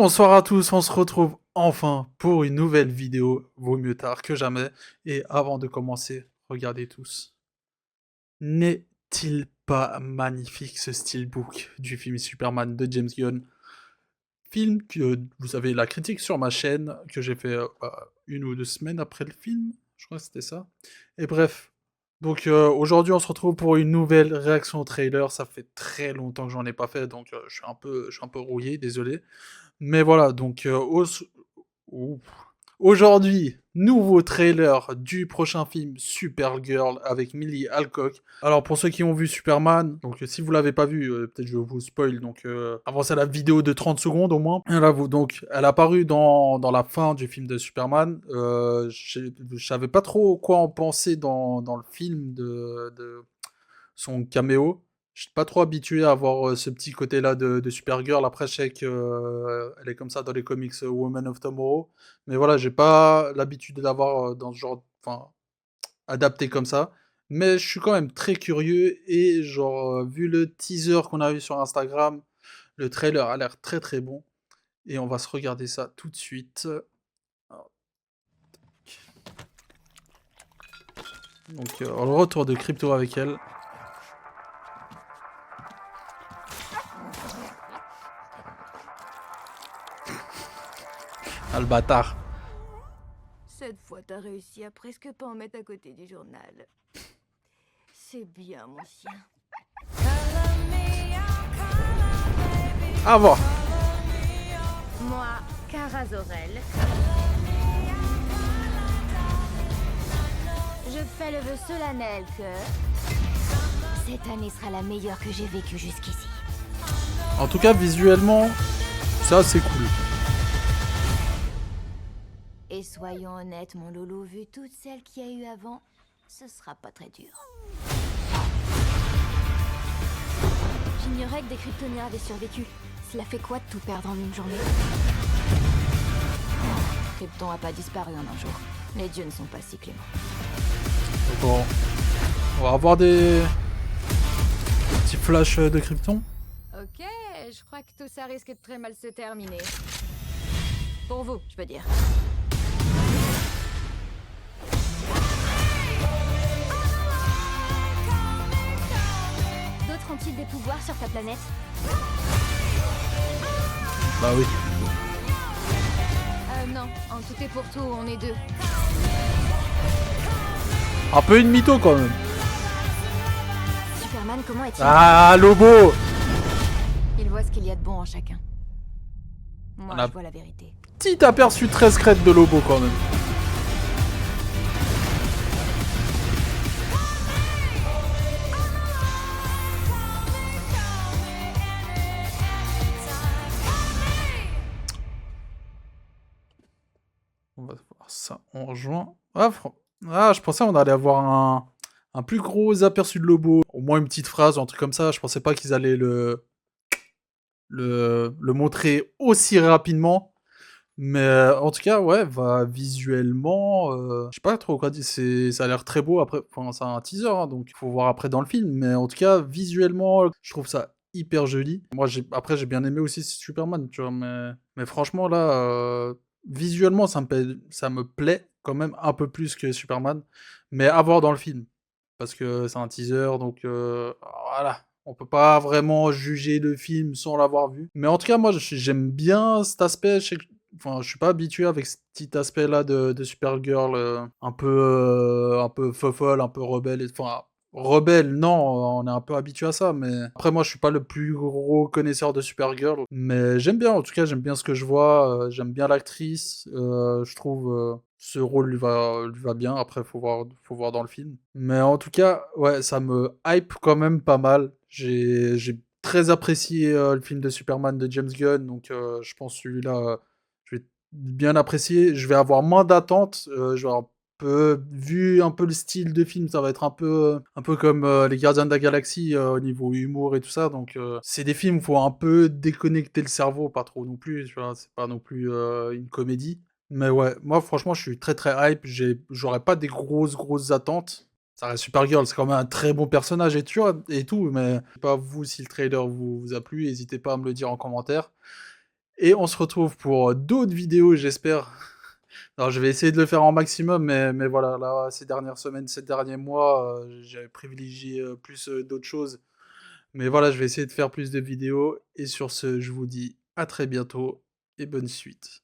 Bonsoir à tous, on se retrouve enfin pour une nouvelle vidéo, vaut mieux tard que jamais. Et avant de commencer, regardez tous. N'est-il pas magnifique ce steelbook du film Superman de James Gunn? Film que vous avez la critique sur ma chaîne, que j'ai fait une ou deux semaines après le film, je crois que c'était ça. Et bref, donc aujourd'hui on se retrouve pour une nouvelle réaction au trailer, ça fait très longtemps que j'en ai pas fait, donc je suis un peu rouillé, désolé. Mais voilà, donc Ouh. Aujourd'hui, nouveau trailer du prochain film Supergirl avec Millie Alcock. Alors pour ceux qui ont vu Superman, donc si vous l'avez pas vu, peut-être je vous spoil, donc avancez à la vidéo de 30 secondes au moins. Et là, donc, elle a apparu dans la fin du film de Superman. Je savais pas trop quoi en penser dans le film de son caméo. Je suis pas trop habitué à avoir ce petit côté-là de Supergirl. Après, je sais qu'elle elle est comme ça dans les comics Woman of Tomorrow. Mais voilà, j'ai pas l'habitude d'avoir dans ce genre, enfin, adapté comme ça. Mais je suis quand même très curieux et genre, vu le teaser qu'on a eu sur Instagram, le trailer a l'air très très bon. Et on va se regarder ça tout de suite. Alors, donc, le retour de Crypto avec elle. Ah, le bâtard. Cette fois, t'as réussi à presque pas en mettre à côté du journal. C'est bien, mon chien. À voir. Moi, Kara Zor-El, je fais le vœu solennel que cette année sera la meilleure que j'ai vécue jusqu'ici. En tout cas, visuellement, ça c'est cool. Et soyons honnêtes, mon loulou, vu toutes celles qu'il y a eu avant, ce sera pas très dur. J'ignorais que des kryptoniens avaient survécu. Cela fait quoi de tout perdre en une journée? Krypton a pas disparu en un jour. Les dieux ne sont pas si cléments. Bon, on va avoir des petits flashs de Krypton. Ok, je crois que tout ça risque de très mal se terminer. Pour vous, je veux dire. D'autres ont-ils des pouvoirs sur ta planète? Bah oui. Non, en tout et pour tout, on est deux. Un peu une mytho quand même. Superman, comment est-il? Ah, Lobo. Il voit ce qu'il y a de bon en chacun. Moi, On a- je vois la vérité. Petit aperçu très secrète de Lobo quand même. On va voir ça en juin. Ah, je pensais on allait avoir un plus gros aperçu de Lobo. Au moins une petite phrase, un truc comme ça. Je pensais pas qu'ils allaient le montrer aussi rapidement. Mais en tout cas, ouais, va visuellement, je sais pas trop quoi dire. Ça a l'air très beau. Après, enfin, c'est un teaser, hein, donc il faut voir après dans le film. Mais en tout cas, visuellement, je trouve ça hyper joli. Moi, après, j'ai bien aimé aussi Superman, tu vois. Mais franchement, là, visuellement, ça me plaît quand même un peu plus que Superman. Mais à voir dans le film. Parce que c'est un teaser, donc voilà. On peut pas vraiment juger le film sans l'avoir vu. Mais en tout cas, moi, j'aime bien cet aspect. Enfin, je suis pas habitué avec ce petit aspect-là de Supergirl, un peu fofolle, un peu rebelle. Enfin, rebelle, non, on est un peu habitué à ça. Mais après, moi, je suis pas le plus gros connaisseur de Supergirl. Mais j'aime bien, en tout cas, j'aime bien ce que je vois. J'aime bien l'actrice. Je trouve ce rôle lui va bien. Après, faut voir dans le film. Mais en tout cas, ouais, ça me hype quand même pas mal. J'ai très apprécié le film de Superman de James Gunn. Donc, je pense celui-là, je vais bien apprécier. Je vais avoir moins d'attentes. Je vais avoir vu un peu le style de film, ça va être un peu comme les Gardiens de la Galaxie au niveau humour et tout ça. Donc, c'est des films où il faut un peu déconnecter le cerveau, pas trop non plus. Tu vois, c'est pas non plus une comédie. Mais ouais, moi franchement, je suis très très hype. J'aurais pas des grosses attentes. Ça reste Supergirl, c'est quand même un très bon personnage et tout, mais je sais pas vous si le trailer vous a plu, n'hésitez pas à me le dire en commentaire. Et on se retrouve pour d'autres vidéos, j'espère. Alors, je vais essayer de le faire en maximum, mais voilà, là, ces dernières semaines, ces derniers mois, j'ai privilégié plus d'autres choses. Mais voilà, je vais essayer de faire plus de vidéos. Et sur ce, je vous dis à très bientôt et bonne suite.